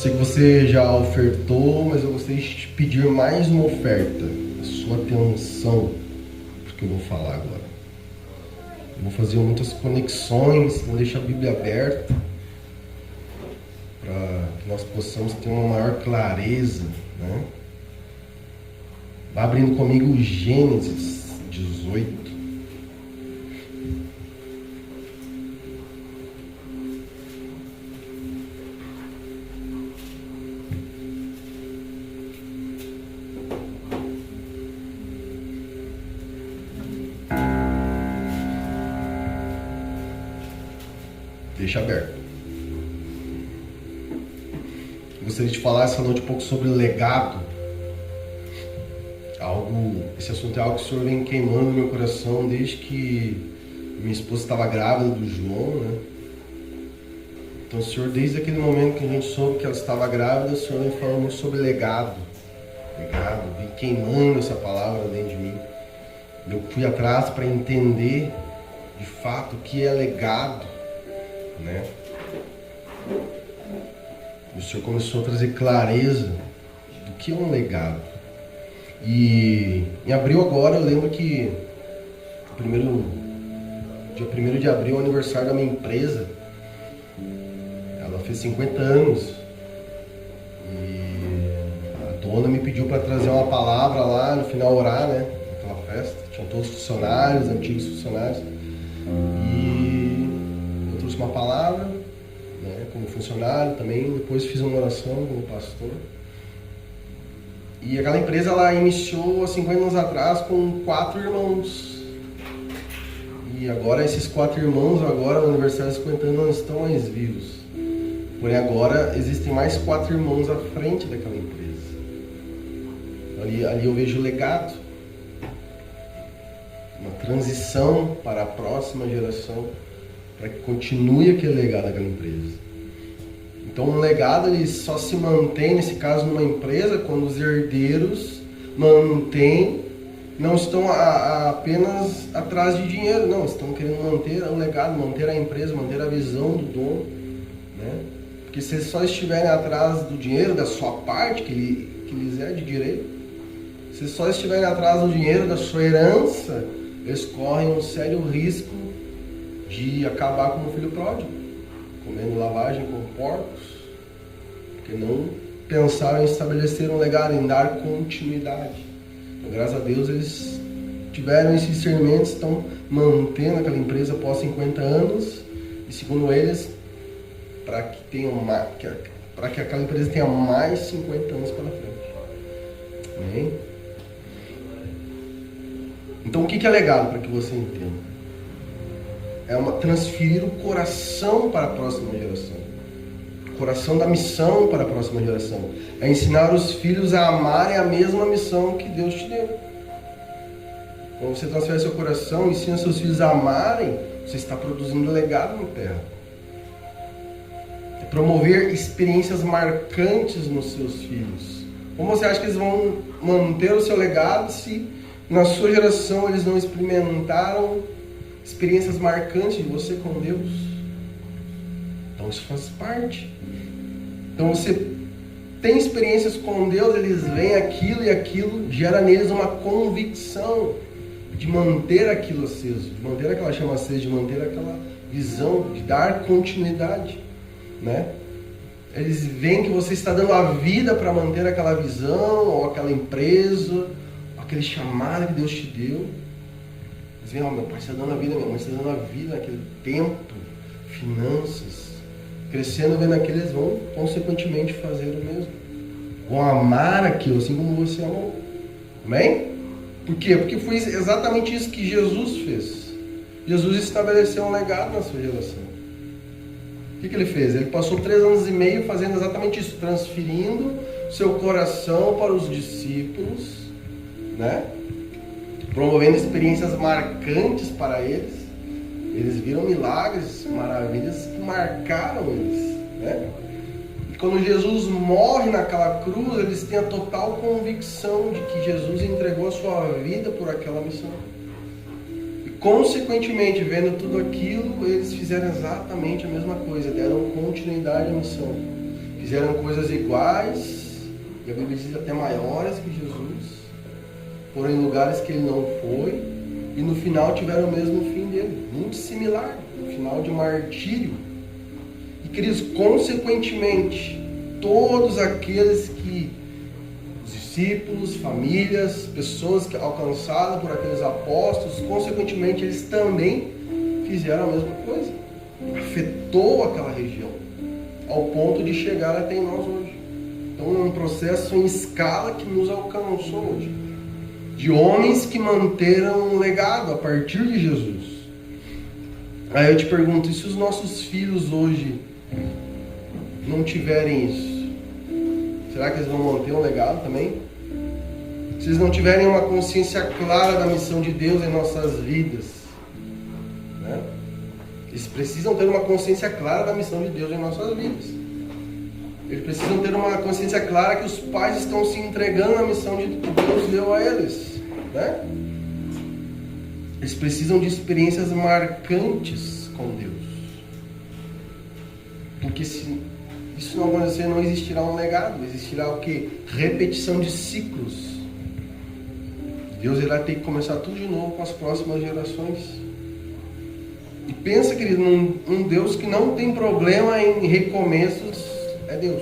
Sei que você já ofertou, mas eu gostaria de te pedir mais uma oferta. A sua atenção para o que eu vou falar agora. Eu vou fazer muitas conexões, vou deixar a Bíblia aberta para que nós possamos ter uma maior clareza, né? Vá abrindo comigo Gênesis 18. Deixa aberto. Eu gostaria de falar essa noite um pouco sobre legado. Esse assunto é algo que o Senhor vem queimando no meu coração desde que minha esposa estava grávida do João, né? Então o Senhor, desde aquele momento que a gente soube que ela estava grávida, o Senhor vem falando muito sobre legado. Legado, vem queimando essa palavra dentro de mim. Eu fui atrás para entender de fato o que é legado, né? O Senhor começou a trazer clareza do que é um legado. E em abril agora, eu lembro que dia 1º de abril é o aniversário da minha empresa. Ela fez 50 anos. E a dona me pediu para trazer uma palavra lá no final, orar, né? Naquela festa. Tinha todos os funcionários, antigos funcionários. E eu trouxe uma palavra, né, como funcionário também. Depois fiz uma oração como pastor. E aquela empresa, ela iniciou há 50 anos atrás com 4 irmãos. E agora esses 4 irmãos, agora no aniversário de 50 anos, não estão mais vivos. Porém agora existem mais 4 irmãos à frente daquela empresa. Ali eu vejo legado. Uma transição para a próxima geração, para que continue aquele legado daquela empresa. Então um legado ele só se mantém, nesse caso, numa empresa, quando os herdeiros não estão apenas atrás de dinheiro, não, estão querendo manter o legado, manter a empresa, manter a visão do dono, né? Porque se eles só estiverem atrás do dinheiro, da sua parte, que lhes é de direito, se eles só estiverem atrás do dinheiro, da sua herança, eles correm um sério risco de acabar como o filho pródigo, comendo lavagem com porcos, porque não pensaram em estabelecer um legado, em dar continuidade. Então, graças a Deus, eles tiveram esse discernimento, estão mantendo aquela empresa após 50 anos, e segundo eles, para que aquela empresa tenha mais 50 anos pela frente. Amém? Então, o que é legado, para que você entenda? É transferir o coração para a próxima geração. O coração da missão para a próxima geração. É ensinar os filhos a amarem a mesma missão que Deus te deu. Quando você transfere seu coração, ensina seus filhos a amarem, você está produzindo legado na terra. É promover experiências marcantes nos seus filhos. Como você acha que eles vão manter o seu legado se na sua geração eles não experimentaram experiências marcantes de você com Deus? Então isso faz parte. Então você tem experiências com Deus, eles veem aquilo e aquilo gera neles uma convicção de manter aquilo aceso, de manter aquela chama acesa, de manter aquela visão, de dar continuidade, né? Eles veem que você está dando a vida para manter aquela visão, ou aquela empresa, aquele chamado que Deus te deu. Eles veem, meu pai está dando a vida, minha mãe está dando a vida naquele tempo, finanças, crescendo, vendo aquilo, eles vão consequentemente fazer o mesmo. Vão amar aquilo, assim como você amou. Amém? Por quê? Porque foi exatamente isso que Jesus fez. Jesus estabeleceu um legado na sua geração. O que ele fez? Ele passou 3 anos e meio fazendo exatamente isso, transferindo seu coração para os discípulos, né? Promovendo experiências marcantes para eles. Eles viram milagres, maravilhas que marcaram eles, né? E quando Jesus morre naquela cruz, eles têm a total convicção de que Jesus entregou a sua vida por aquela missão. E consequentemente, vendo tudo aquilo, eles fizeram exatamente a mesma coisa, deram continuidade à missão. fizeram coisas iguais, e a Bíblia diz até maiores que Jesus, foram em lugares que ele não foi, e no final tiveram o mesmo fim dele, muito similar, no final de martírio. E queridos, consequentemente, todos aqueles que, os discípulos, famílias, pessoas que alcançadas por aqueles apóstolos, consequentemente eles também fizeram a mesma coisa. Afetou aquela região, ao ponto de chegar até nós hoje. Então é um processo em escala que nos alcançou hoje, de homens que manteram um legado a partir de Jesus. Aí eu te pergunto, e se os nossos filhos hoje não tiverem isso? Será que eles vão manter um legado também? Se eles não tiverem uma consciência clara da missão de Deus em nossas vidas, né? Eles precisam ter uma consciência clara da missão de Deus em nossas vidas. Eles precisam ter uma consciência clara que os pais estão se entregando à missão que Deus deu a eles, né? Eles precisam de experiências marcantes com Deus. Porque se isso não acontecer, não existirá um legado. Existirá o quê? Repetição de ciclos. Deus irá ter que começar tudo de novo com as próximas gerações. E pensa, querido, um Deus que não tem problema em recomeços é Deus.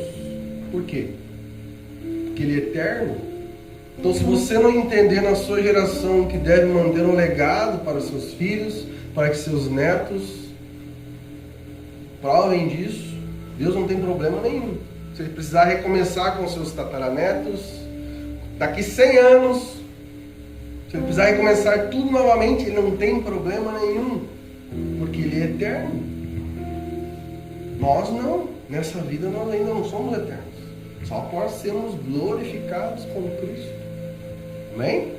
Por quê? Porque Ele é eterno. Então, se você não entender na sua geração que deve manter um legado para os seus filhos, para que seus netos provem disso, Deus não tem problema nenhum. Se Ele precisar recomeçar com seus tataranetos, daqui 100 anos, se Ele precisar recomeçar tudo novamente, Ele não tem problema nenhum, porque Ele é eterno. Nós não. Nessa vida nós ainda não somos eternos. Só após sermos glorificados com Cristo. Amém?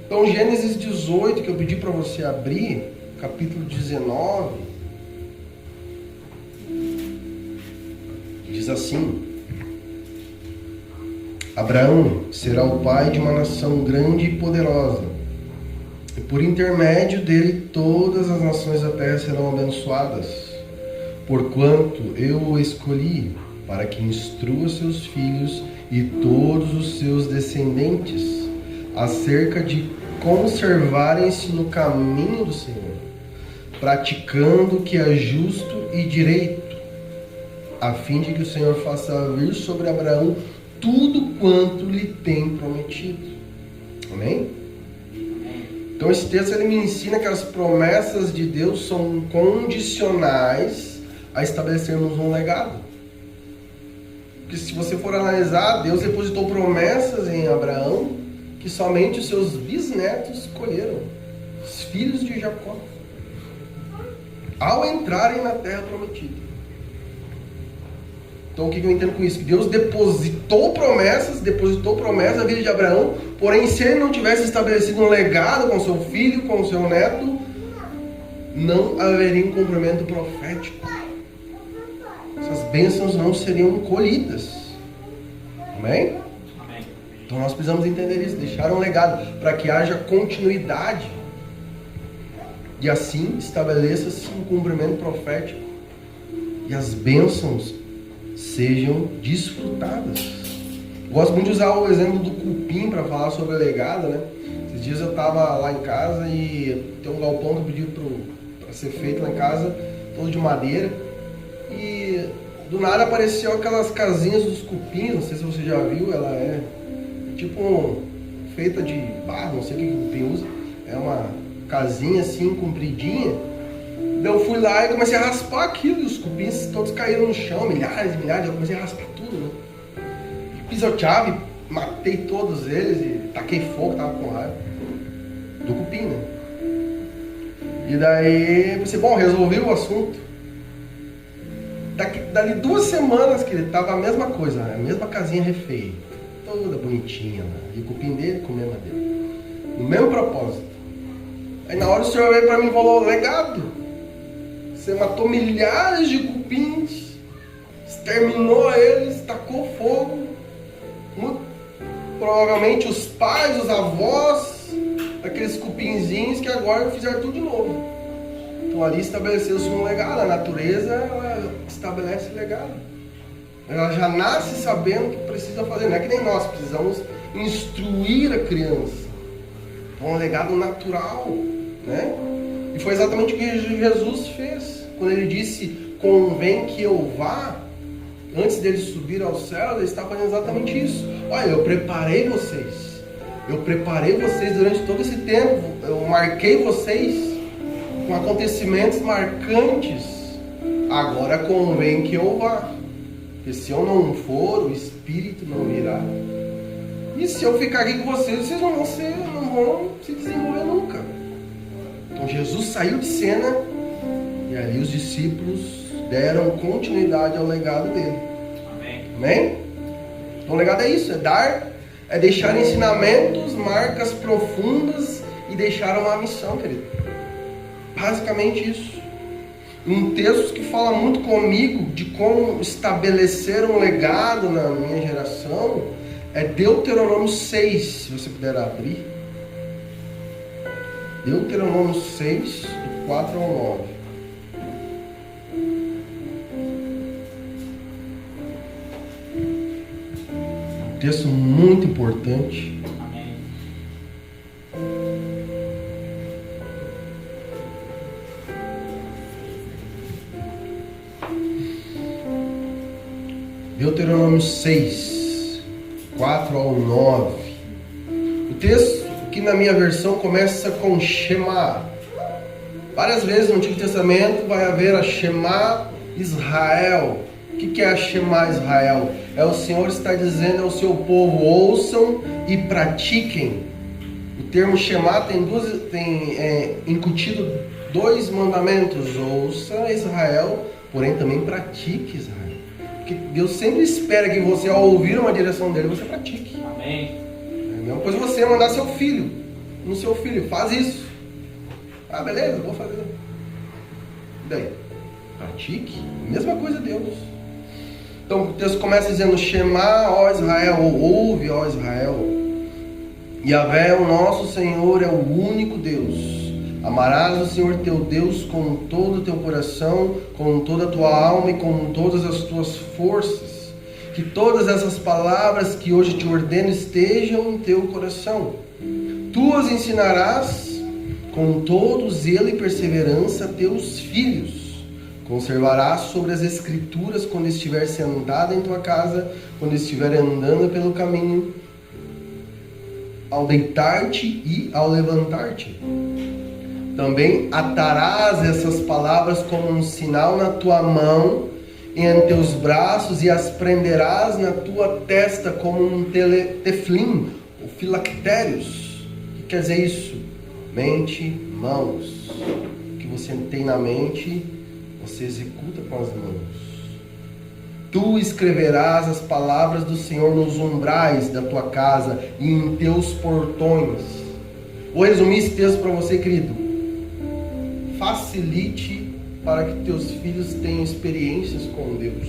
Então Gênesis 18, que eu pedi para você abrir, capítulo 19, diz assim: Abraão será o pai de uma nação grande e poderosa, e por intermédio dele todas as nações da terra serão abençoadas. Porquanto eu o escolhi para que instrua seus filhos e todos os seus descendentes acerca de conservarem-se no caminho do Senhor, praticando o que é justo e direito, a fim de que o Senhor faça vir sobre Abraão tudo quanto lhe tem prometido. Amém? Então esse texto ele me ensina que as promessas de Deus são condicionais a estabelecermos um legado. Porque se você for analisar, Deus depositou promessas em Abraão que somente os seus bisnetos colheram, os filhos de Jacó, ao entrarem na terra prometida. Então o que eu entendo com isso? Que Deus depositou promessas na vida de Abraão, porém se ele não tivesse estabelecido um legado com seu filho, com seu neto, não haveria um cumprimento profético. Essas bênçãos não seriam colhidas. Amém? Amém? Então nós precisamos entender isso, deixar um legado para que haja continuidade e assim estabeleça-se um cumprimento profético e as bênçãos sejam desfrutadas. Eu gosto muito de usar o exemplo do cupim para falar sobre legado, né? Esses dias eu estava lá em casa e tem um galpão que eu pedi para ser feito lá em casa, todo de madeira. E do nada apareceu aquelas casinhas dos cupins, não sei se você já viu, ela é tipo feita de barro, não sei o que o cupim usa, é uma casinha assim, compridinha. Daí eu fui lá e comecei a raspar aquilo, e os cupins todos caíram no chão, milhares e milhares, eu comecei a raspar tudo, né? E pisoteava e matei todos eles e taquei fogo, tava com raiva do cupim, né? E daí eu pensei, bom, resolvi o assunto. Dali 2 semanas que ele tava a mesma coisa, a mesma casinha refeita, toda bonitinha lá, e o cupim dele comendo a dele, no mesmo propósito. Aí na hora o Senhor veio para mim e falou: legado, você matou milhares de cupins, exterminou eles, tacou fogo, muito provavelmente os pais, os avós daqueles cupinzinhos que agora fizeram tudo de novo. Então ali estabeleceu-se um legado. A natureza, ela estabelece legado. Ela já nasce sabendo o que precisa fazer. Não é que nem nós precisamos instruir a criança. É um legado natural, né? E foi exatamente o que Jesus fez. Quando ele disse, convém que eu vá, antes dele subir ao céu, ele estava fazendo exatamente isso. Olha, eu preparei vocês. Eu preparei vocês durante todo esse tempo. Eu marquei vocês com acontecimentos marcantes. Agora convém que eu vá. Porque se eu não for, o Espírito não virá. E se eu ficar aqui com vocês não vão se desenvolver nunca. Então Jesus saiu de cena e ali os discípulos deram continuidade ao legado dele. Amém? Amém? Então o legado é isso, é deixar ensinamentos, marcas profundas e deixar uma missão, querido. Basicamente isso. Um texto que fala muito comigo de como estabelecer um legado na minha geração é Deuteronômio 6, se você puder abrir. Deuteronômio 6, do 4 ao 9. Um texto muito importante. Amém. Deuteronômio 6, 4 ao 9. O texto que na minha versão começa com Shema. Várias vezes no Antigo Testamento vai haver a Shema Israel. O que é a Shema Israel? É o Senhor está dizendo ao seu povo, ouçam e pratiquem. O termo Shema tem incutido dois mandamentos. Ouça Israel, porém também pratique Israel. Porque Deus sempre espera que você, ao ouvir uma direção dele, você pratique. Amém. É a mesma coisa você mandar seu filho. No seu filho, faz isso. Ah, beleza, vou fazer. E daí? Pratique. Mesma coisa Deus. Então o texto começa dizendo, Shema, ó Israel, ou ouve, ó Israel. Yahvé, o nosso Senhor, é o único Deus. Amarás o Senhor teu Deus com todo o teu coração, com toda a tua alma e com todas as tuas forças. Que todas essas palavras que hoje te ordeno estejam em teu coração. Tu as ensinarás com todo zelo e perseverança a teus filhos. Conservarás sobre as escrituras quando estiver sentado em tua casa, quando estiver andando pelo caminho, ao deitar-te e ao levantar-te. Também atarás essas palavras como um sinal na tua mão e em teus braços, e as prenderás na tua testa como um teflim, ou filactérios. O que quer dizer isso? Mente, mãos. O que você tem na mente, você executa com as mãos. Tu escreverás as palavras do Senhor nos umbrais da tua casa e em teus portões. Vou resumir esse texto para você, querido. Facilite para que teus filhos tenham experiências com Deus.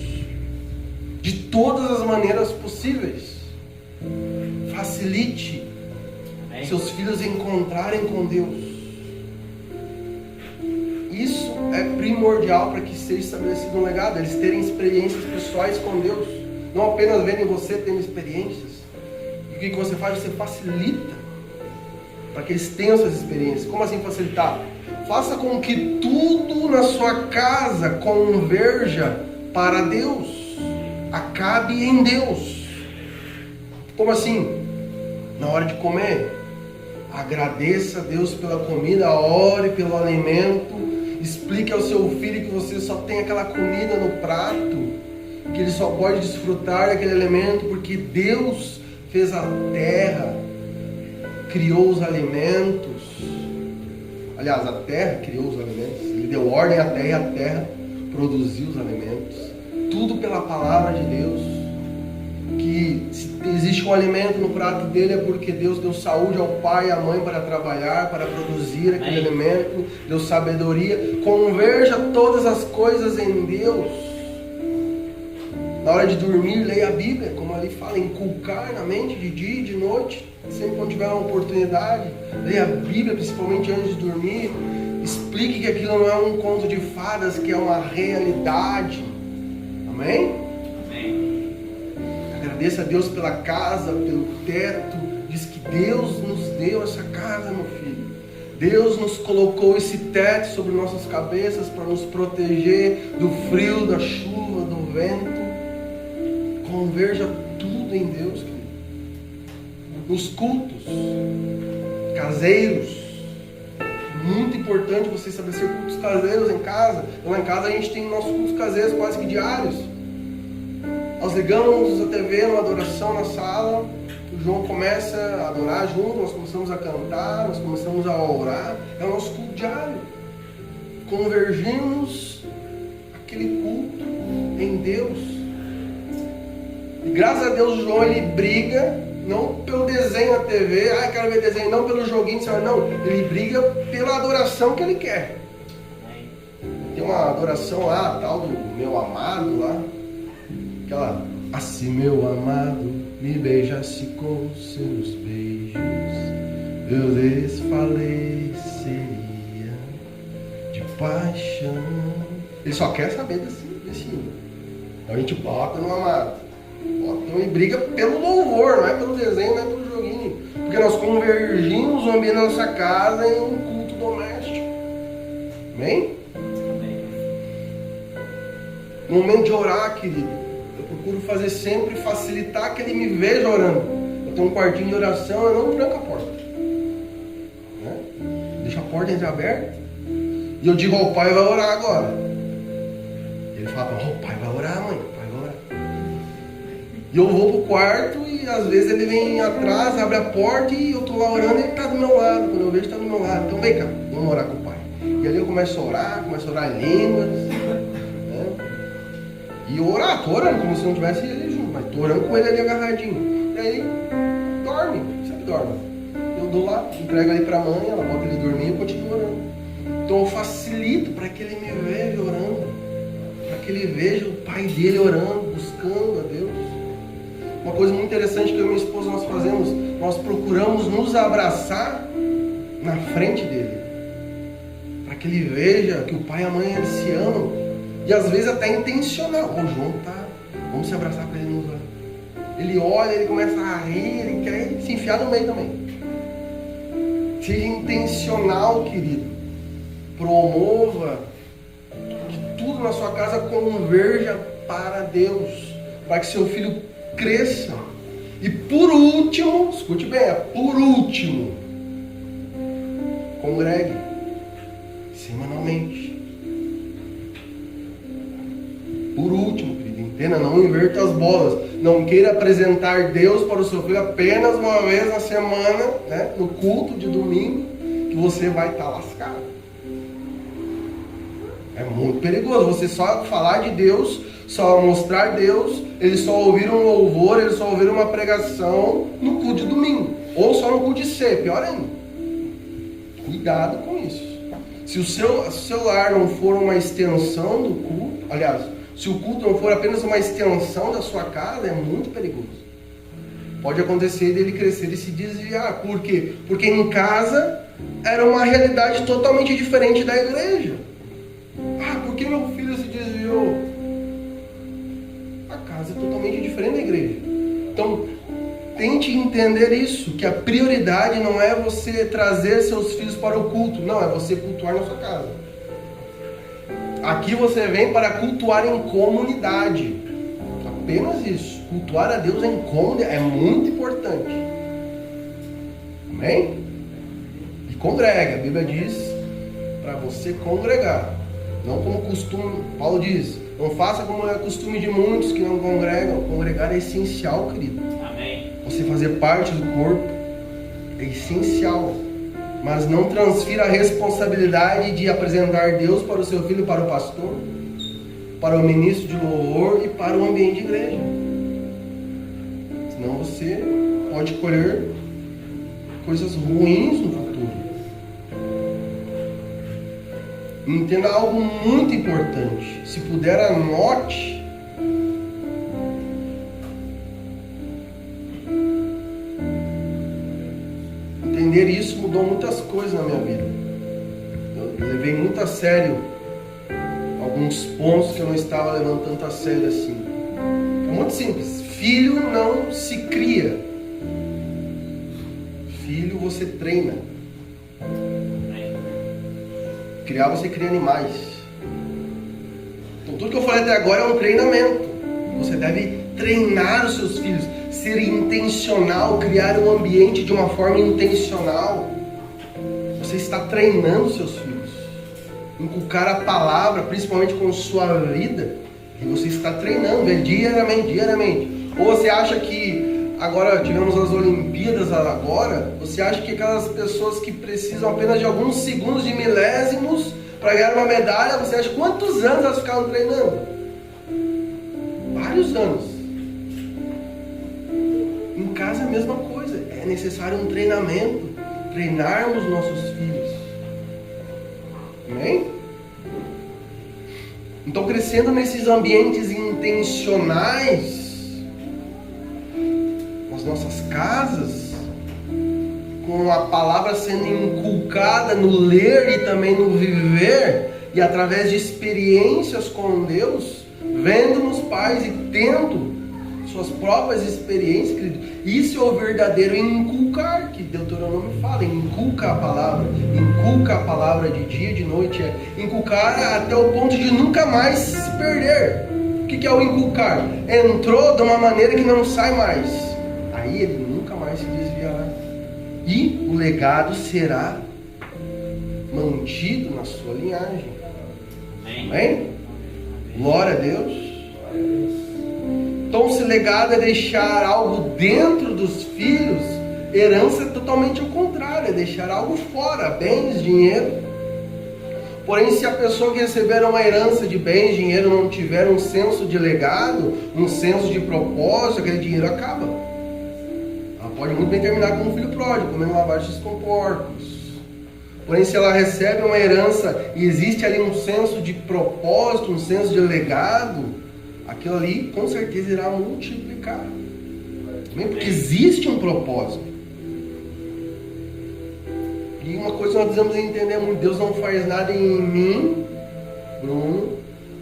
De todas as maneiras possíveis. Facilite seus filhos encontrarem com Deus. Isso é primordial para que seja estabelecido um legado. Eles terem experiências pessoais com Deus. Não apenas verem você tendo experiências. E o que você faz? Você facilita para que eles tenham essas experiências. Como assim facilitar? Faça com que tudo na sua casa converja para Deus. Acabe em Deus. Como assim? Na hora de comer, agradeça a Deus pela comida, ore pelo alimento, explique ao seu filho que você só tem aquela comida no prato, que ele só pode desfrutar daquele alimento porque Deus fez a terra, criou os alimentos. Aliás, a terra criou os alimentos, ele deu ordem à terra e a terra produziu os alimentos. Tudo pela palavra de Deus. Que se existe um alimento no prato dele é porque Deus deu saúde ao pai e à mãe para trabalhar, para produzir aquele alimento, deu sabedoria. Converja todas as coisas em Deus. Na hora de dormir, leia a Bíblia, como ali fala, inculcar na mente de dia e de noite, sempre quando tiver uma oportunidade. Leia a Bíblia, principalmente antes de dormir. Explique que aquilo não é um conto de fadas, que é uma realidade. Amém? Amém. Agradeça a Deus pela casa, pelo teto. Diz que Deus nos deu essa casa, meu filho. Deus nos colocou esse teto sobre nossas cabeças para nos proteger do frio, da chuva, do vento. Converja tudo em Deus, querido. Nos cultos caseiros, muito importante você estabelecer cultos caseiros em casa. Lá em casa a gente tem nossos cultos caseiros quase que diários. Nós ligamos a TV, uma adoração na sala, o João começa a adorar junto, nós começamos a cantar, nós começamos a orar. É o nosso culto diário. Convergimos aquele culto em Deus. E graças a Deus o João, ele briga, não pelo desenho na TV, quero ver desenho, não pelo joguinho, não, ele briga pela adoração que ele quer. Tem uma adoração lá, tal do meu amado lá, aquela, assim meu amado me beijasse com seus beijos, eu desfaleceria de paixão. Ele só quer saber desse hino. Então a gente bota no amado. Então ele briga pelo louvor, não é pelo desenho, não é pelo joguinho. Porque nós convergimos o ambiente da nossa casa em um culto doméstico. Amém? No momento de orar, querido, eu procuro fazer sempre, facilitar que ele me veja orando. Eu tenho um quartinho de oração, eu não tranco a porta. Né? Deixo a porta entreaberta. E eu digo ao pai, vai orar agora. Ele fala, o pai vai orar, mãe. E eu vou pro quarto e às vezes ele vem atrás, abre a porta e eu tô lá orando e ele tá do meu lado. Quando eu vejo, ele tá do meu lado. Então vem cá, vamos orar com o pai. E ali eu começo a orar em línguas. Né? E orar, tô orando como se não tivesse ele junto, mas tô orando com ele ali agarradinho. E aí, dorme, sempre dorme. Eu dou lá, entrego ali pra mãe, ela bota ele dormir e eu continuo orando. Então eu facilito para que ele me veja orando. Para que ele veja o pai dele orando, buscando a Deus. Uma coisa muito interessante que eu e minha esposa nós fazemos, nós procuramos nos abraçar na frente dele, para que ele veja que o pai e a mãe eles se amam, e às vezes até intencional. O João tá, vamos se abraçar para ele nos olhar. Ele olha, ele começa a rir, ele quer se enfiar no meio também. Seja intencional, querido. Promova que tudo na sua casa converja para Deus, para que seu filho cresça. E por último, escute bem, por último, congregue semanalmente. Por último, querido, entenda, não inverta as bolas. Não queira apresentar Deus para o seu filho apenas uma vez na semana, né, no culto de domingo, que você vai estar lascado. É muito perigoso você só falar de Deus, só mostrar Deus, eles só ouviram um louvor, eles só ouviram uma pregação no culto de domingo. Ou só no culto de ser, pior ainda. Cuidado com isso. Se o seu lar não for uma extensão do culto, aliás, se o culto não for apenas uma extensão da sua casa, é muito perigoso. Pode acontecer dele crescer e se desviar. Por quê? Porque em casa era uma realidade totalmente diferente da igreja. Por que meu filho se desviou? A casa é totalmente diferente da igreja. Então, tente entender isso, que a prioridade não é você trazer seus filhos para o culto, não, é você cultuar na sua casa. Aqui você vem para cultuar em comunidade. Apenas isso. Cultuar a Deus em comunidade é muito importante. Amém? E congrega. A Bíblia diz para você congregar. Não como costume. Paulo diz, não faça como é costume de muitos que não congregam. Congregar é essencial, querido. Amém. Você fazer parte do corpo é essencial. Mas não transfira a responsabilidade de apresentar Deus para o seu filho, para o pastor, para o ministro de louvor e para o ambiente de igreja. Senão você pode colher coisas ruins no futuro. Entenda algo muito importante. Se puder, anote. Entender isso mudou muitas coisas na minha vida. Eu levei muito a sério alguns pontos que eu não estava levando tanto a sério assim. É muito simples. Filho não se cria. Filho você treina. Criar você cria animais. Então tudo que eu falei até agora é um treinamento. Você deve treinar os seus filhos, ser intencional, criar um ambiente de uma forma intencional. Você está treinando os seus filhos. Inculcar a palavra, principalmente com sua vida, e você está treinando diariamente. Ou você acha que agora tivemos as Olimpíadas agora, você acha que aquelas pessoas que precisam apenas de alguns segundos de milésimos para ganhar uma medalha, você acha quantos anos elas ficaram treinando? Vários anos. Em casa é a mesma coisa. É necessário um treinamento. Treinarmos nossos filhos. Amém? Então, crescendo nesses ambientes intencionais, nas nossas casas, com a palavra sendo inculcada no ler e também no viver, e através de experiências com Deus, vendo nos pais e tendo suas próprias experiências, querido, isso é o verdadeiro inculcar, que Deuteronômio fala, inculca a palavra de dia e de noite, é inculcar até o ponto de nunca mais se perder. O que é o inculcar? Entrou de uma maneira que não sai mais, aí ele nunca mais se desviará, e o legado será mantido na sua linhagem. Amém? Glória a Deus. Então, se legado é deixar algo dentro dos filhos, herança é totalmente o contrário, é deixar algo fora, bens, dinheiro. Porém, se a pessoa que receber uma herança de bens, dinheiro, não tiver um senso de legado, um senso de propósito, aquele dinheiro acaba. Ela pode muito bem terminar como um filho pródigo, comendo lavagem com porcos. Porém, se ela recebe uma herança e existe ali um senso de propósito, um senso de legado, aquilo ali com certeza irá multiplicar. Porque existe um propósito. E uma coisa que nós precisamos entender muito: Deus não faz nada em mim, Bruno,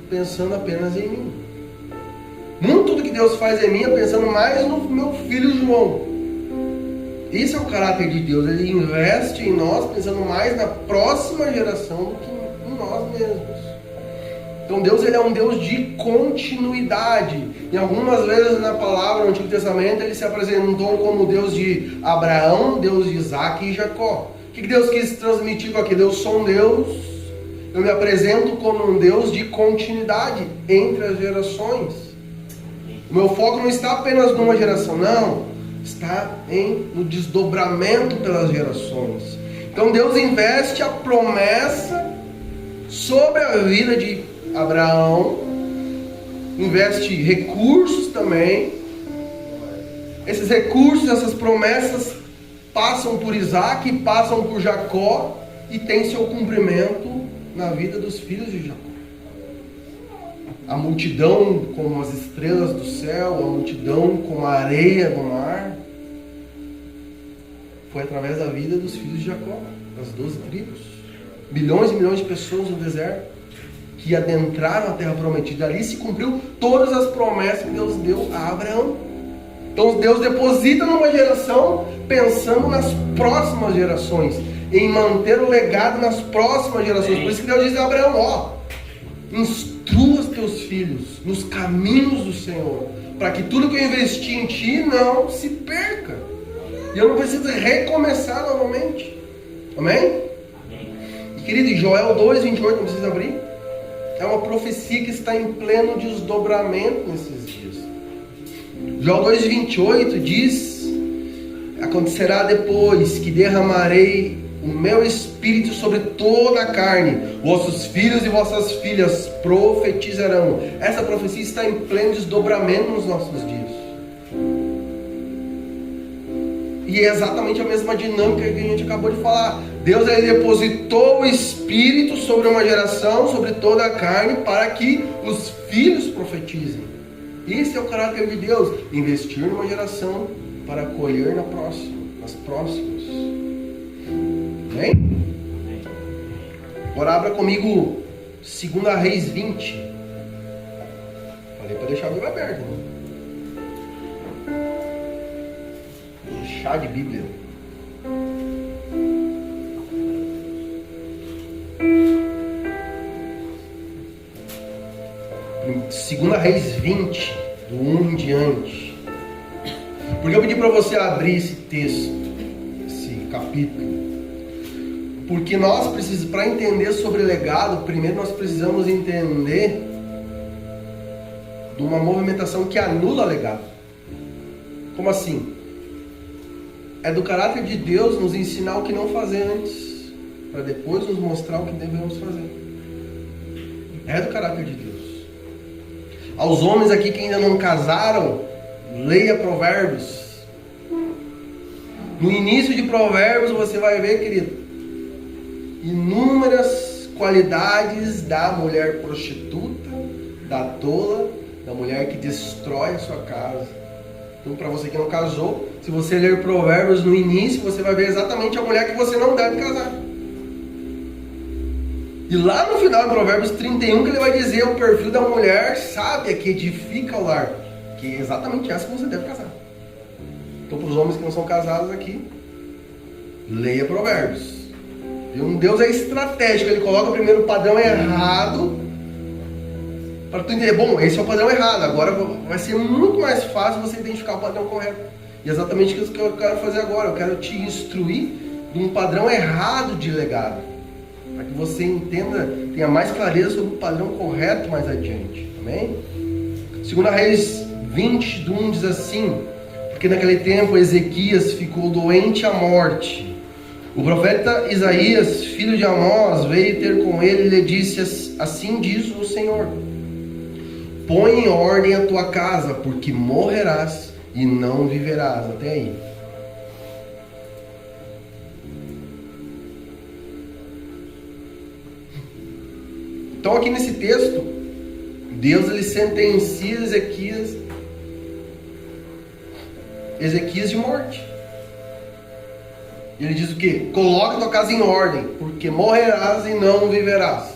pensando apenas em mim. Não tudo que Deus faz em mim é pensando mais no meu filho João. Esse é o caráter de Deus. Ele investe em nós pensando mais na próxima geração do que em nós mesmos. Então Deus, ele é um Deus de continuidade. E algumas vezes na palavra no Antigo Testamento ele se apresentou como Deus de Abraão, Deus de Isaac e Jacó. O que Deus quis transmitir com aquilo? Eu sou um Deus, eu me apresento como um Deus de continuidade entre as gerações. O meu foco não está apenas numa geração, não. Está no desdobramento pelas gerações. Então Deus investe a promessa sobre a vida de Abraão, investe recursos também. Esses recursos, essas promessas passam por Isaac, passam por Jacó e tem seu cumprimento na vida dos filhos de Jacó. A multidão como as estrelas do céu, a multidão como a areia do mar, foi através da vida dos filhos de Jacó, das 12 tribos. Milhões e milhões de pessoas no deserto que adentraram a terra prometida. Ali se cumpriu todas as promessas que Deus deu a Abraão. Então Deus deposita numa geração pensando nas próximas gerações, em manter o legado nas próximas gerações. Por isso que Deus diz a Abraão: instrua os teus filhos nos caminhos do Senhor, para que tudo que eu investi em ti não se perca, e eu não preciso recomeçar novamente. Amém? E querido, Joel 2:28, não precisa abrir, é uma profecia que está em pleno desdobramento nesses dias. Joel 2:28 diz: acontecerá depois que derramarei o meu espírito sobre toda a carne, vossos filhos e vossas filhas profetizarão. Essa profecia está em pleno desdobramento nos nossos dias. E é exatamente a mesma dinâmica que a gente acabou de falar. Deus, ele depositou o espírito sobre uma geração, sobre toda a carne, para que os filhos profetizem. Esse é o caráter de Deus: investir numa geração para colher nas próximas. Amém? Agora abra comigo 2 Reis 20. Falei para deixar a Bíblia aberta. chá de Bíblia. Segunda Reis 20, do 1 em diante. Porque eu pedi para você abrir esse texto, esse capítulo. Porque nós precisamos, para entender sobre legado, primeiro nós precisamos entender de uma movimentação que anula legado. Como assim? É do caráter de Deus nos ensinar o que não fazer antes, para depois nos mostrar o que devemos fazer. É do caráter de Deus. Aos homens aqui que ainda não casaram, leia Provérbios. No início de Provérbios você vai ver, querido, inúmeras qualidades da mulher prostituta, da tola, da mulher que destrói a sua casa. Então, para você que não casou, se você ler Provérbios no início, você vai ver exatamente a mulher que você não deve casar. E lá no final, em Provérbios 31, que ele vai dizer o perfil da mulher sábia que edifica o lar, que é exatamente essa que você deve casar. Então, para os homens que não são casados aqui, leia Provérbios. Deus é estratégico, ele coloca o primeiro padrão errado para tu entender, bom, esse é o padrão errado, agora vai ser muito mais fácil você identificar o padrão correto. E é exatamente isso que eu quero fazer agora, eu quero te instruir de um padrão errado de legado, para que você entenda, tenha mais clareza sobre o padrão correto mais adiante, amém? 2 Reis 20, do 1 diz assim: porque naquele tempo Ezequias ficou doente à morte. O profeta Isaías, filho de Amós, veio ter com ele e lhe disse: assim diz o Senhor, põe em ordem a tua casa, porque morrerás e não viverás. Até aí. Então aqui nesse texto, Deus ele sentencia Ezequias de morte. Ele diz o quê? Coloca tua casa em ordem, porque morrerás e não viverás.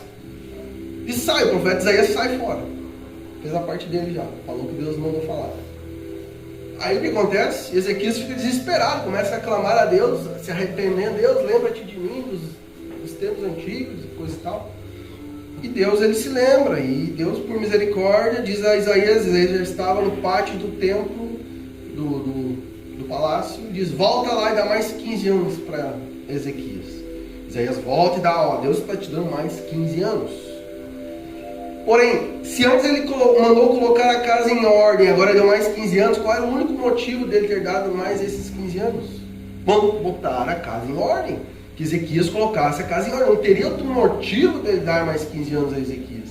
E sai, o profeta Isaías sai fora. Fez a parte dele já, falou que Deus mandou falar. Aí o que acontece? Ezequias fica desesperado, começa a clamar a Deus, se arrependendo. Deus, lembra-te de mim, dos tempos antigos, coisa e tal. E Deus, ele se lembra, e Deus, por misericórdia, diz a Isaías, ele já estava no pátio do templo, do palácio, diz: volta lá e dá mais 15 anos para Ezequias. Isaías volta e dá, Deus está te dando mais 15 anos. Porém, se antes ele mandou colocar a casa em ordem, agora deu mais 15 anos, qual era o único motivo dele ter dado mais esses 15 anos? Botar a casa em ordem. Que Ezequias colocasse a casa em ordem. Não teria outro motivo dele dar mais 15 anos a Ezequias.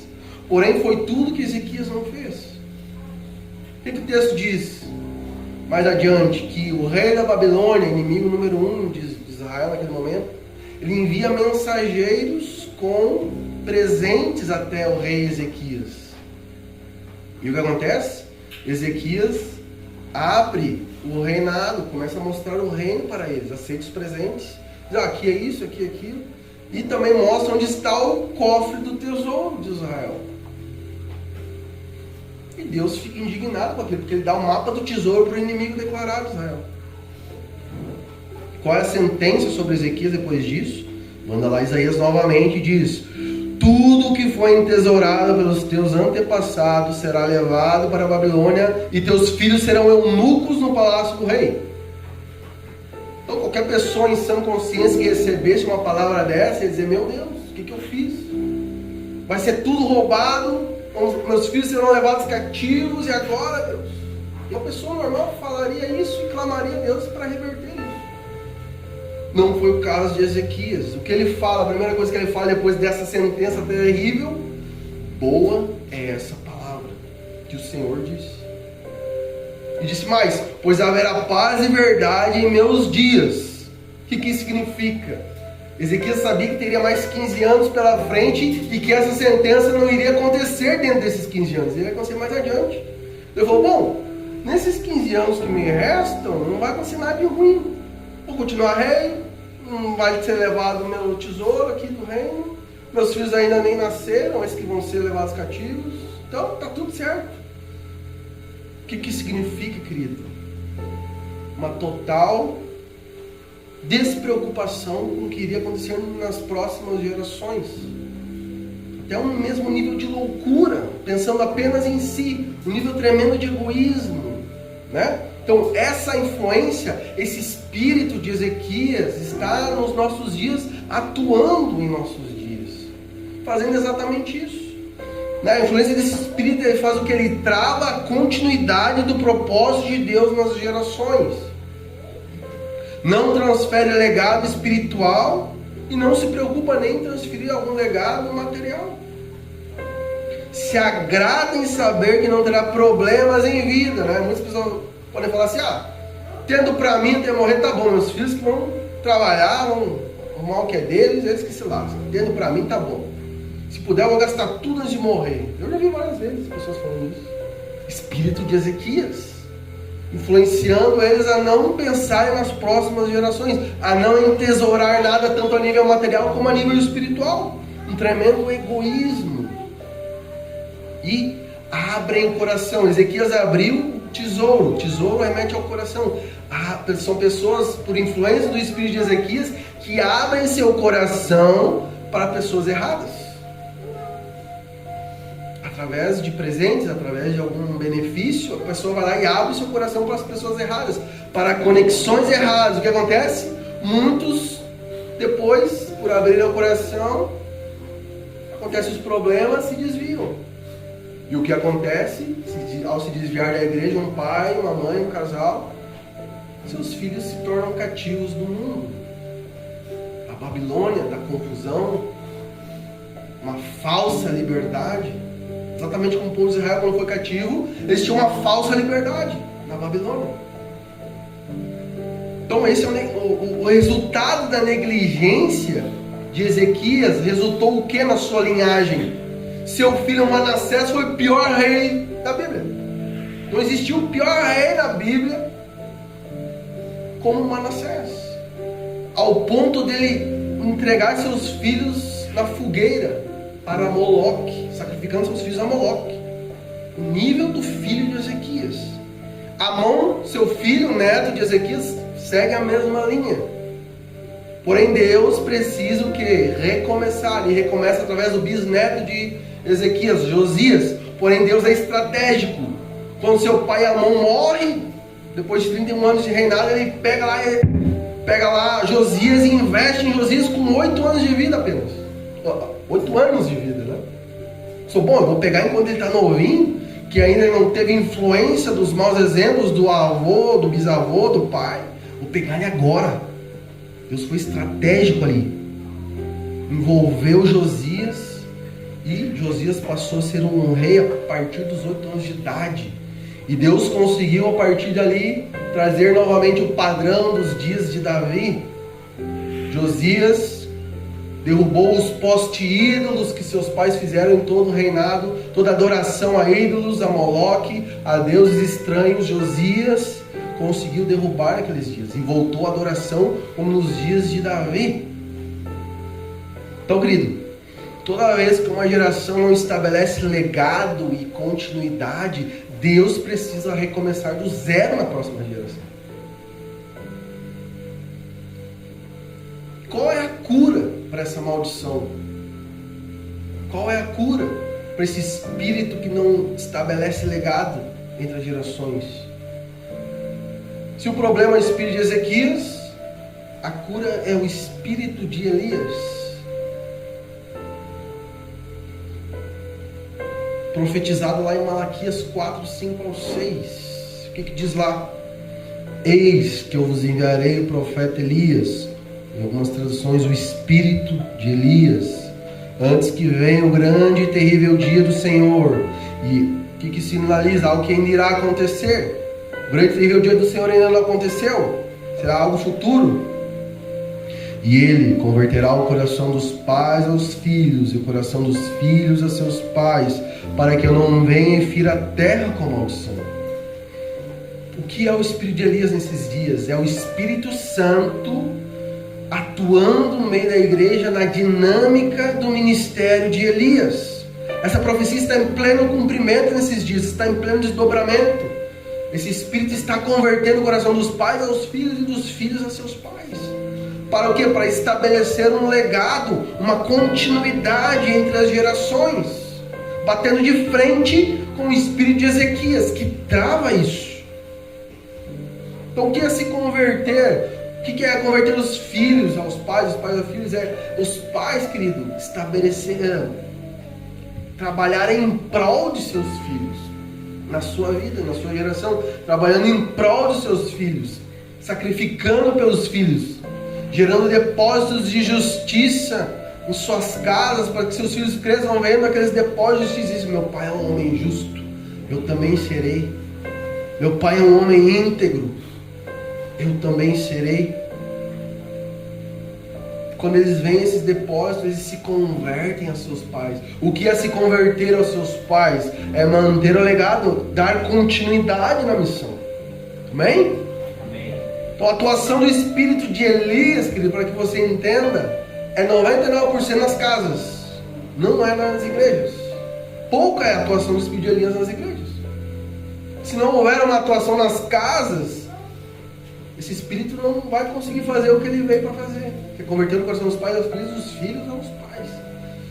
Porém, foi tudo que Ezequias não fez. O que o texto diz mais adiante? Que o rei da Babilônia, inimigo número 1 de Israel naquele momento, ele envia mensageiros com presentes até o rei Ezequias. E o que acontece? Ezequias abre o reinado, começa a mostrar o reino para eles, aceita os presentes, diz: aqui é isso, aqui é aquilo, e também mostra onde está o cofre do tesouro de Israel. E Deus fica indignado com aquilo, porque ele dá o mapa do tesouro para o inimigo declarado de Israel. Qual é a sentença sobre Ezequias depois disso? Manda lá Isaías novamente e diz: tudo que foi entesourado pelos teus antepassados será levado para a Babilônia, e teus filhos serão eunucos no palácio do rei. Então qualquer pessoa em sã consciência que recebesse uma palavra dessa ia dizer: meu Deus, o que eu fiz? Vai ser tudo roubado, meus filhos serão levados cativos, e agora, Deus? Uma pessoa normal falaria isso e clamaria a Deus para reverter isso. Não foi o caso de Ezequias. O que ele fala, a primeira coisa que ele fala depois dessa sentença terrível: boa é essa palavra que o Senhor disse. E disse mais: pois haverá paz e verdade em meus dias. O que isso significa? Ezequias sabia que teria mais 15 anos pela frente e que essa sentença não iria acontecer dentro desses 15 anos, iria acontecer mais adiante. Ele falou: bom, nesses 15 anos que me restam, não vai acontecer nada de ruim. Vou continuar rei, não vai ser levado o meu tesouro aqui do reino, meus filhos ainda nem nasceram, esses que vão ser levados cativos, então está tudo certo. O que isso significa, querido? Uma total despreocupação com o que iria acontecer nas próximas gerações. Até um mesmo nível de loucura, pensando apenas em si, um nível tremendo de egoísmo, né? Então essa influência, esse espírito de Ezequias está nos nossos dias, atuando em nossos dias, fazendo exatamente isso. A influência desse espírito, ele faz o que? Ele trava a continuidade do propósito de Deus nas gerações. Não transfere legado espiritual e não se preocupa nem em transferir algum legado material. Se agrada em saber que não terá problemas em vida, né? Muitas pessoas podem falar assim, tendo para mim até morrer, tá bom, meus filhos que vão trabalhar, vão arrumar o que é deles, eles que se lascam. Tendo para mim, tá bom. Se puder, eu vou gastar tudo antes de morrer. Eu já vi várias vezes pessoas falando isso. Espírito de Ezequias, influenciando eles a não pensarem nas próximas gerações, a não entesourar nada, tanto a nível material como a nível espiritual. Um tremendo egoísmo. E abrem o coração. Ezequias abriu o tesouro. O tesouro remete ao coração. São pessoas, por influência do espírito de Ezequias, que abrem seu coração para pessoas erradas. Através de presentes, através de algum benefício, a pessoa vai lá e abre seu coração para as pessoas erradas, para conexões erradas. O que acontece? Muitos, depois, por abrir o coração, acontecem os problemas, se desviam. E o que acontece? Ao se desviar da igreja, um pai, uma mãe, um casal, seus filhos se tornam cativos do mundo. A Babilônia, da confusão, uma falsa liberdade. Exatamente como o povo de Israel, quando foi cativo, eles tinham uma falsa liberdade na Babilônia. Então esse é o resultado da negligência de Ezequias. Resultou o que na sua linhagem? Seu filho Manassés foi o pior rei da Bíblia. Não existiu pior rei na Bíblia como Manassés, ao ponto dele entregar seus filhos na fogueira para Moloque, sacrificando seus filhos a Moloque. O nível do filho de Ezequias. Amon, seu filho, neto de Ezequias, segue a mesma linha. Porém Deus precisa o que? Recomeçar. E recomeça através do bisneto de Ezequias, Josias. Porém Deus é estratégico. Quando seu pai Amon morre, depois de 31 anos de reinado, ele pega lá Josias e investe em Josias com 8 anos de vida apenas. 8 anos de vida, né? Eu vou pegar enquanto ele está novinho, que ainda não teve influência dos maus exemplos do avô, do bisavô, do pai. Vou pegar ele agora. Deus foi estratégico ali. Envolveu Josias, e Josias passou a ser um rei a partir dos 8 anos de idade. E Deus conseguiu a partir dali trazer novamente o padrão dos dias de Davi. Josias derrubou os poste-ídolos que seus pais fizeram em todo o reinado, toda adoração a ídolos, a Moloque, a deuses estranhos. Josias conseguiu derrubar aqueles dias e voltou a adoração como nos dias de Davi. Então, querido, toda vez que uma geração não estabelece legado e continuidade, Deus precisa recomeçar do zero na próxima geração. Qual é a cura para essa maldição? Qual é a cura para esse espírito que não estabelece legado entre as gerações? Se o problema é o espírito de Ezequias, a cura é o espírito de Elias. Profetizado lá em Malaquias 4, 5 ao 6. O que diz lá? Eis que eu vos enviarei o profeta Elias. Em algumas traduções, o espírito de Elias, antes que venha o grande e terrível dia do Senhor. E o que sinaliza? Algo que ainda irá acontecer. O grande e terrível dia do Senhor ainda não aconteceu. Será algo futuro. E ele converterá o coração dos pais aos filhos, e o coração dos filhos a seus pais, para que eu não venha e fira a terra com maldição. O que é o espírito de Elias nesses dias? É o Espírito Santo atuando no meio da igreja na dinâmica do ministério de Elias. Essa profecia está em pleno cumprimento nesses dias, está em pleno desdobramento. Esse Espírito está convertendo o coração dos pais aos filhos e dos filhos a seus pais. Para o quê? Para estabelecer um legado, uma continuidade entre as gerações, batendo de frente com o espírito de Ezequias, que trava isso. Então o que é se converter? O que é converter os filhos aos pais, os pais aos filhos? É os pais, querido, estabelecer, trabalhar em prol de seus filhos, na sua vida, na sua geração, trabalhando em prol de seus filhos, sacrificando pelos filhos, gerando depósitos de justiça em suas casas, para que seus filhos cresçam vendo aqueles depósitos de justiça. Meu pai é um homem justo, eu também serei. Meu pai é um homem íntegro, eu também serei. Quando eles veem esses depósitos, eles se convertem aos seus pais. O que é se converter aos seus pais? É manter o legado, dar continuidade na missão. Amém? Amém. Então a atuação do espírito de Elias, querido, para que você entenda, é 99% nas casas, não é nas igrejas. Pouca é a atuação do espírito de Elias nas igrejas. Se não houver uma atuação nas casas, esse espírito não vai conseguir fazer o que ele veio para fazer, que é converter o coração dos pais aos filhos, dos filhos aos pais.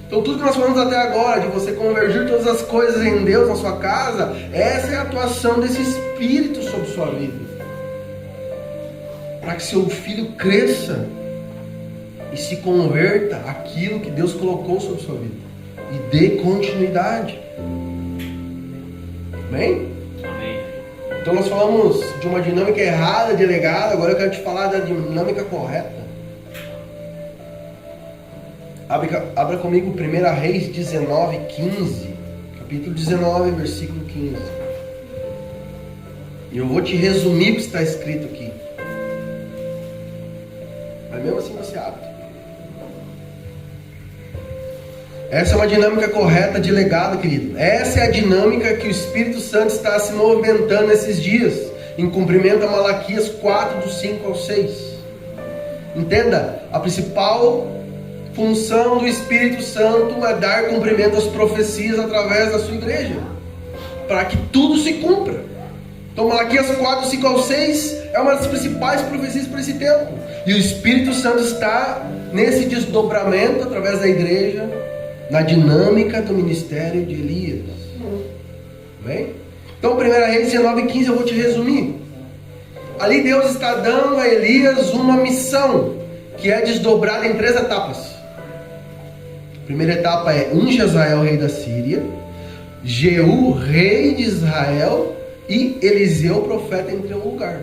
Então tudo que nós falamos até agora, de você convergir todas as coisas em Deus na sua casa, essa é a atuação desse espírito sobre sua vida, para que seu filho cresça e se converta àquilo que Deus colocou sobre sua vida e dê continuidade. Amém? Então nós falamos de uma dinâmica errada de legado, agora eu quero te falar da dinâmica correta. Abra comigo 1 Reis 19, 15. Capítulo 19, versículo 15. E eu vou te resumir o que está escrito aqui. Mas mesmo assim você abre. Essa é uma dinâmica correta de legado, querido. Essa é a dinâmica que o Espírito Santo está se movimentando nesses dias, em cumprimento a Malaquias 4, do 5 ao 6. Entenda, a principal função do Espírito Santo é dar cumprimento às profecias através da sua igreja, para que tudo se cumpra. Então Malaquias 4, 5 ao 6 é uma das principais profecias para esse tempo. E o Espírito Santo está nesse desdobramento através da igreja, na dinâmica do ministério de Elias. Bem? Então 1 Reis 19, 15 eu vou te resumir. Ali Deus está dando a Elias uma missão, que é desdobrada em 3 etapas. A primeira etapa é unge Hazael, rei da Síria, Jeú, rei de Israel, e Eliseu, profeta, em teu lugar.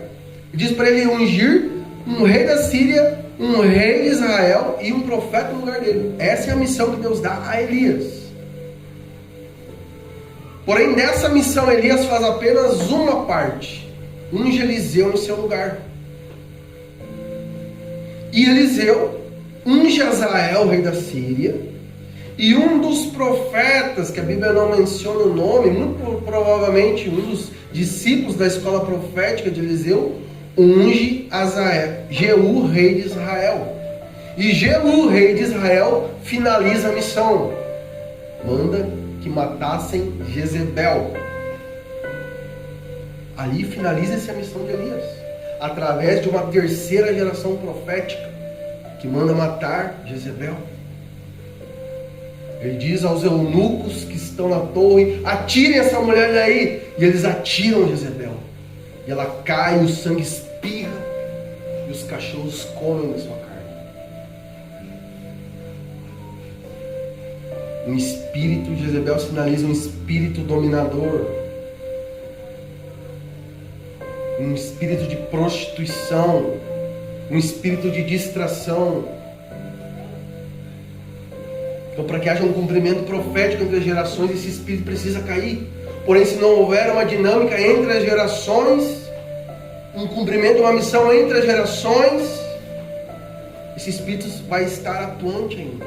E diz para ele ungir um rei da Síria, um rei de Israel e um profeta no lugar dele. Essa é a missão que Deus dá a Elias. Porém, dessa missão, Elias faz apenas uma parte. Unge Eliseu no seu lugar. E Eliseu unge Hazael, rei da Síria. E um dos profetas, que a Bíblia não menciona o nome, muito provavelmente um dos discípulos da escola profética de Eliseu, unge Jeú, rei de Israel. E Jeú, rei de Israel, finaliza a missão. Manda que matassem Jezebel. Ali finaliza-se a missão de Elias, através de uma terceira geração profética, que manda matar Jezebel. Ele diz aos eunucos que estão na torre: atirem essa mulher daí. E eles atiram Jezebel. E ela cai, o sangue espirra, e os cachorros comem da sua carne. Um espírito de Jezebel sinaliza um espírito dominador, um espírito de prostituição, um espírito de distração. Então, para que haja um cumprimento profético entre as gerações, esse espírito precisa cair. Porém, se não houver uma dinâmica entre as gerações, um cumprimento, uma missão entre as gerações, esse espírito vai estar atuante ainda.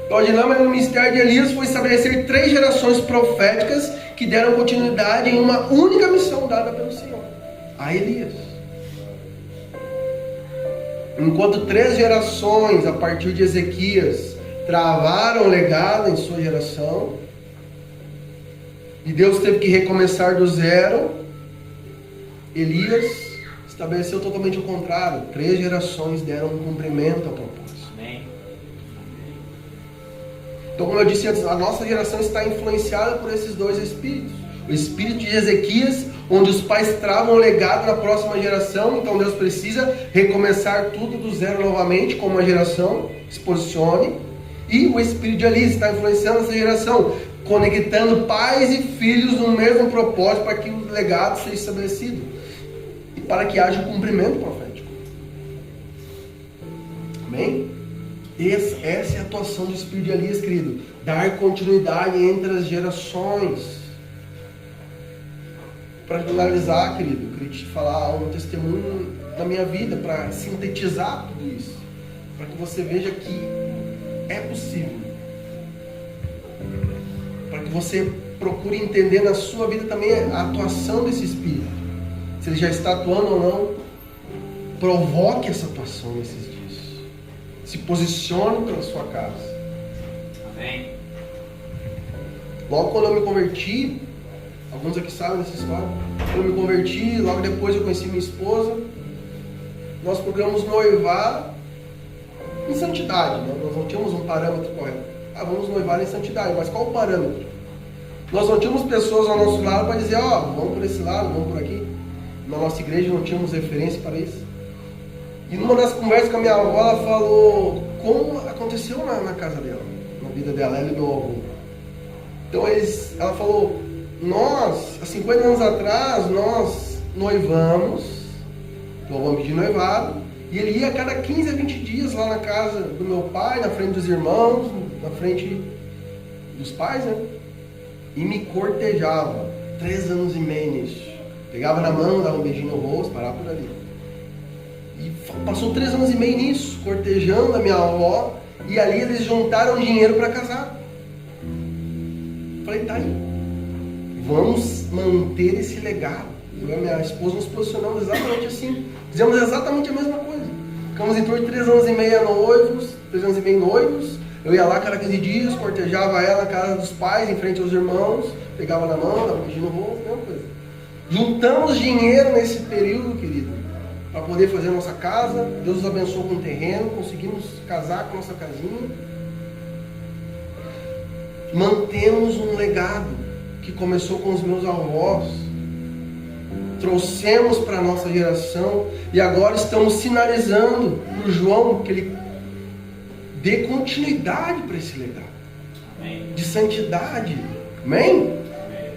Então, a dinâmica do ministério de Elias foi estabelecer 3 gerações proféticas que deram continuidade em uma única missão dada pelo Senhor, a Elias. Enquanto 3 gerações, a partir de Ezequias, travaram o legado em sua geração, e Deus teve que recomeçar do zero, Elias estabeleceu totalmente o contrário. 3 gerações deram um cumprimento ao propósito. Amém. Então, como eu disse antes, a nossa geração está influenciada por esses 2 espíritos. O espírito de Ezequias, onde os pais travam o legado na próxima geração, então Deus precisa recomeçar tudo do zero novamente, como uma geração se posicione. E o espírito de Elias está influenciando essa geração, conectando pais e filhos no mesmo propósito para que o legado seja estabelecido e para que haja um cumprimento profético. Amém? Essa é a atuação do espírito de Elias, querido. Dar continuidade entre as gerações. Para finalizar, querido, eu queria te falar um testemunho da minha vida, para sintetizar tudo isso, para que você veja que é possível, para que você procure entender na sua vida também a atuação desse espírito, se ele já está atuando ou não. Provoque essa atuação nesses dias, se posicione pela sua casa. Amém. Logo quando eu me converti, alguns aqui sabem dessa história, quando eu me converti, logo depois eu conheci minha esposa, nós procuramos noivar em santidade, né? Nós não tínhamos um parâmetro correto. Vamos noivar em santidade, mas qual o parâmetro? Nós não tínhamos pessoas ao nosso lado para dizer, vamos por esse lado, vamos por aqui. Na nossa igreja não tínhamos referência para isso. E numa das conversas com a minha avó, ela falou como aconteceu na casa dela, na vida dela, ela e meu avô. Então ela falou, nós, há 50 anos atrás, nós noivamos, então vamos pedir noivado, e ele ia a cada 15 a 20 dias lá na casa do meu pai, na frente dos irmãos, na frente dos pais, né? E me cortejava, 3 anos e meio nisso. Pegava na mão, dava um beijinho no rosto, parava por ali. E passou 3 anos e meio nisso, cortejando a minha avó, e ali eles juntaram dinheiro para casar. Falei, tá aí, vamos manter esse legado. Eu e a minha esposa nos posicionamos exatamente assim, fizemos exatamente a mesma coisa. Ficamos em torno de 3 anos e meio noivos, 3 anos e meio noivos. Eu ia lá cada 15 dias, cortejava ela na casa dos pais, em frente aos irmãos, pegava na mão, dava um beijinho no rosto, mesma coisa. Juntamos dinheiro nesse período, querido, para poder fazer a nossa casa. Deus nos abençoou com um terreno, conseguimos casar com a nossa casinha. Mantemos um legado que começou com os meus avós, trouxemos para a nossa geração e agora estamos sinalizando para o João que ele dê continuidade para esse legado. Amém. De santidade. Amém?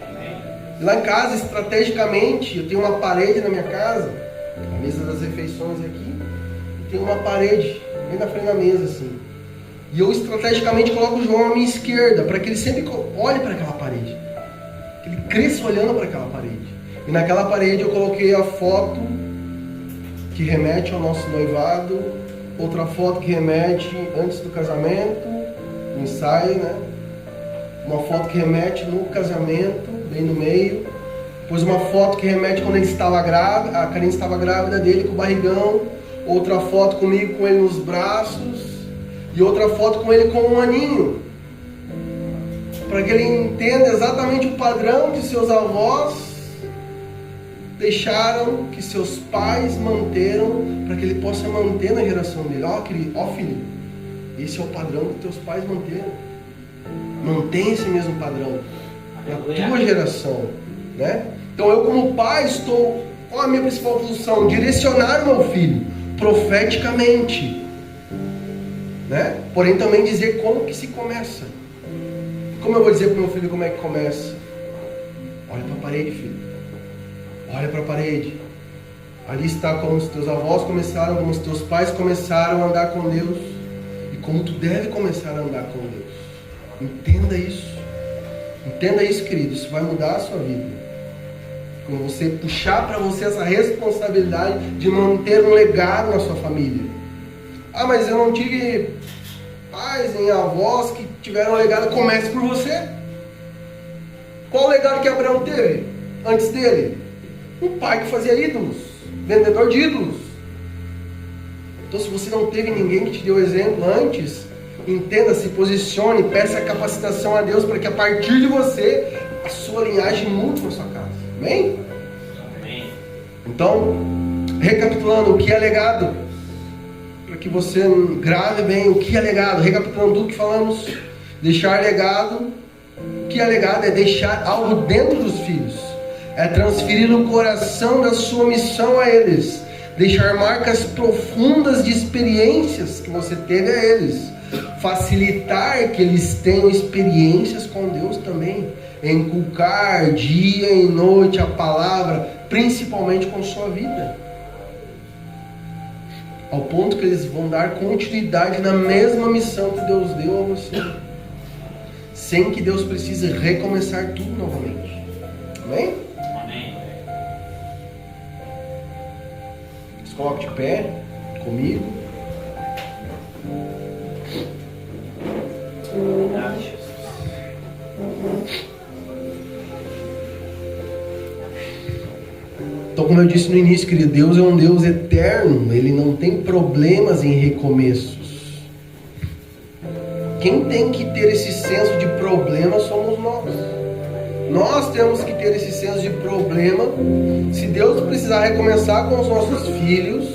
Amém? Lá em casa, estrategicamente, eu tenho uma parede na minha casa, a mesa das refeições aqui, e tem uma parede bem na frente da mesa assim. E eu estrategicamente coloco o João à minha esquerda, para que ele sempre olhe para aquela parede, que ele cresça olhando para aquela parede. E naquela parede eu coloquei a foto que remete ao nosso noivado, outra foto que remete antes do casamento, no ensaio, né? Uma foto que remete no casamento, bem no meio. Depois uma foto que remete quando ele estava grávida, a Karine estava grávida dele com o barrigão. Outra foto comigo com ele nos braços. E outra foto com ele com um aninho. Para que ele entenda exatamente o padrão que seus avós deixaram, que seus pais manteram, para que ele possa manter na geração dele. Filho, esse é o padrão que teus pais manteram. Mantém esse mesmo padrão na tua geração, né? Então eu como pai qual a minha principal função? Direcionar o meu filho profeticamente, né? Porém também dizer como que se começa. Como eu vou dizer para o meu filho como é que começa? Olha para a parede, filho. Olha para a parede. Ali está como os teus avós começaram, como os teus pais começaram a andar com Deus. E como tu deve começar a andar com Deus. Entenda isso. Entenda isso, querido. Isso vai mudar a sua vida. Quando você puxar para você essa responsabilidade de manter um legado na sua família. Mas eu não tive pais nem avós que tiveram um legado. Comece por você. Qual o legado que Abraão teve antes dele? Um pai que fazia ídolos, vendedor de ídolos. Então, se você não teve ninguém que te deu exemplo antes, entenda, se posicione, peça a capacitação a Deus para que a partir de você, a sua linhagem mude na sua casa. Amém? Amém. Então, recapitulando, o que é legado? Para que você grave bem o que é legado. Recapitulando tudo que falamos, deixar legado. O que é legado é deixar algo dentro dos filhos. É transferir o coração da sua missão a eles. Deixar marcas profundas de experiências que você teve a eles. Facilitar que eles tenham experiências com Deus também. Inculcar dia e noite a palavra, principalmente com sua vida. Ao ponto que eles vão dar continuidade na mesma missão que Deus deu a você. Sem que Deus precise recomeçar tudo novamente. Amém? Amém. Se coloque de pé comigo. Obrigado, Jesus. Então, como eu disse no início, querido, Deus é um Deus eterno. Ele não tem problemas em recomeços. Quem tem que ter esse senso de problema somos nós. Nós temos que ter esse senso de problema. Se Deus precisar recomeçar com os nossos filhos,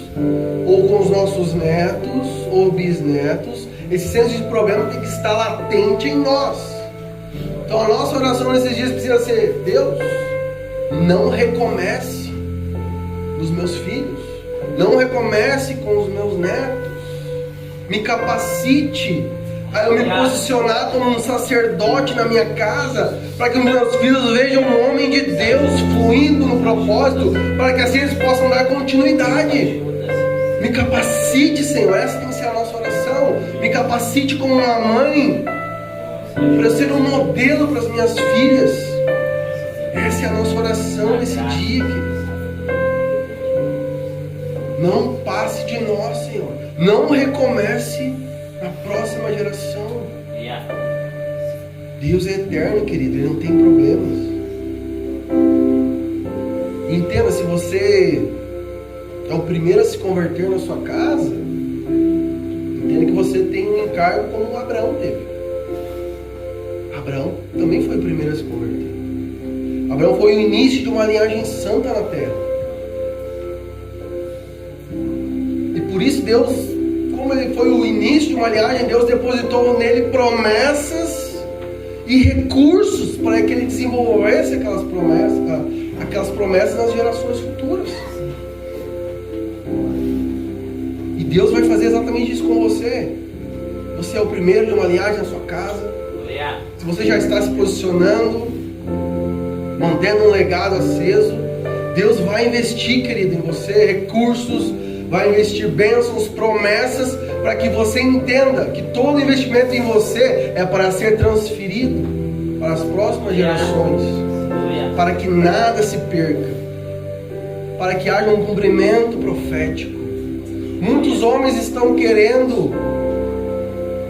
ou com os nossos netos, ou bisnetos, esse senso de problema tem que estar latente em nós. Então a nossa oração nesses dias precisa ser: Deus, não recomece nos meus filhos, não recomece com os meus netos, me capacite a eu me posicionar como um sacerdote na minha casa, para que os meus filhos vejam um homem de Deus fluindo no propósito, para que assim eles possam dar continuidade. Me capacite, Senhor, essa tem que ser a nossa oração. Me capacite como uma mãe, para eu ser um modelo para as minhas filhas. Essa é a nossa oração nesse dia, querido. Não passe de nós, Senhor. Não recomece na próxima geração. Deus é eterno, querido. Ele não tem problemas. Entenda, se você é o primeiro a se converter na sua casa, entenda que você tem um encargo como Abraão teve. Abraão também foi o primeiro a se converter. Abraão foi o início de uma linhagem santa na terra. E por isso Deus, como ele foi o início de uma linhagem, Deus depositou nele promessas e recursos para que ele desenvolvesse aquelas promessas nas gerações futuras. E Deus vai fazer exatamente isso com você. Você é o primeiro de uma linhagem na sua casa. Se você já está se posicionando, mantendo um legado aceso, Deus vai investir, querido, em você recursos, vai investir bênçãos, promessas, para que você entenda que todo investimento em você é para ser transferido para as próximas gerações, para que nada se perca, para que haja um cumprimento profético. Muitos homens estão querendo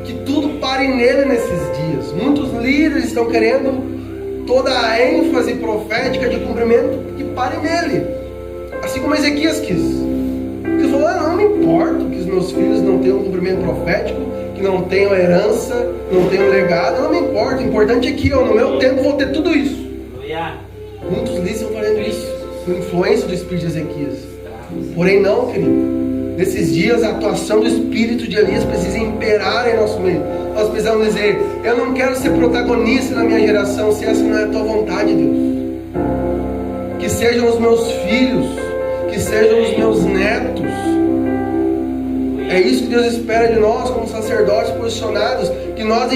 que tudo pare nele nesses dias. Muitos líderes estão querendo toda a ênfase profética de cumprimento que pare nele, assim como Ezequias quis. Ele falou: não me importo que os meus filhos não tenham um cumprimento profético, que não tenham herança, não tenham legado, não me importa. O importante é que eu, no meu tempo, vou ter tudo isso. Muitos líderes estão fazendo isso, por influência do espírito de Ezequias. Porém não, querido. Nesses dias, a atuação do espírito de Elias precisa imperar em nosso meio. Nós precisamos dizer: eu não quero ser protagonista na minha geração, se essa não é a tua vontade, Deus. Que sejam os meus filhos, que sejam os meus netos. É isso que Deus espera de nós como sacerdotes posicionados, que nós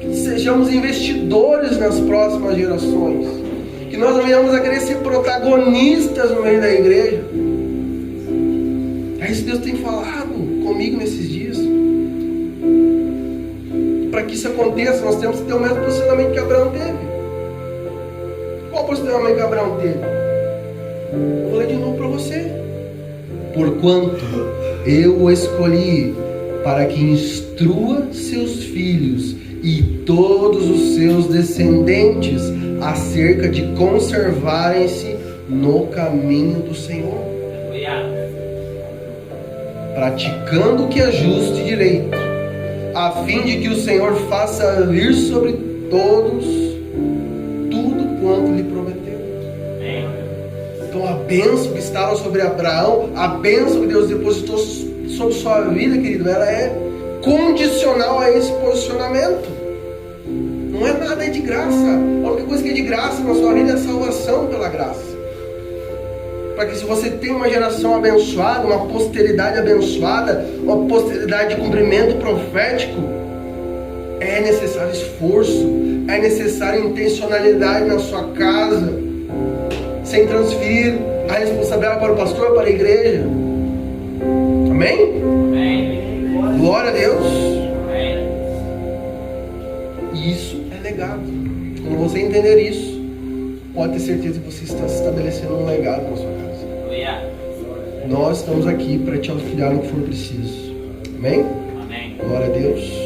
que sejamos investidores nas próximas gerações, que nós não venhamos a querer ser protagonistas no meio da igreja. É isso que Deus tem falado comigo nesses dias. Para que isso aconteça, nós temos que ter o mesmo posicionamento que Abraão teve. Qual o posicionamento que Abraão teve? Eu vou ler de novo para você. Porquanto eu o escolhi para que instrua seus filhos e todos os seus descendentes acerca de conservarem-se no caminho do Senhor, praticando o que é justo e direito, a fim de que o Senhor faça vir sobre todos tudo quanto lhe prometeu. Então a bênção que estava sobre Abraão, a bênção que Deus depositou sobre sua vida, querido, ela é condicional a esse posicionamento. Não é nada de graça. A única coisa que é de graça na sua vida é a salvação pela graça. Para que se você tem uma geração abençoada, uma posteridade abençoada, uma posteridade de cumprimento profético, é necessário esforço, é necessário intencionalidade na sua casa, sem transferir a responsabilidade para o pastor, para a igreja. Amém? Amém. Glória a Deus. Amém. Isso é legado. Quando você entender isso, pode ter certeza que você está estabelecendo um legado na sua casa. Nós estamos aqui para te auxiliar no que for preciso. Amém? Amém. Glória a Deus.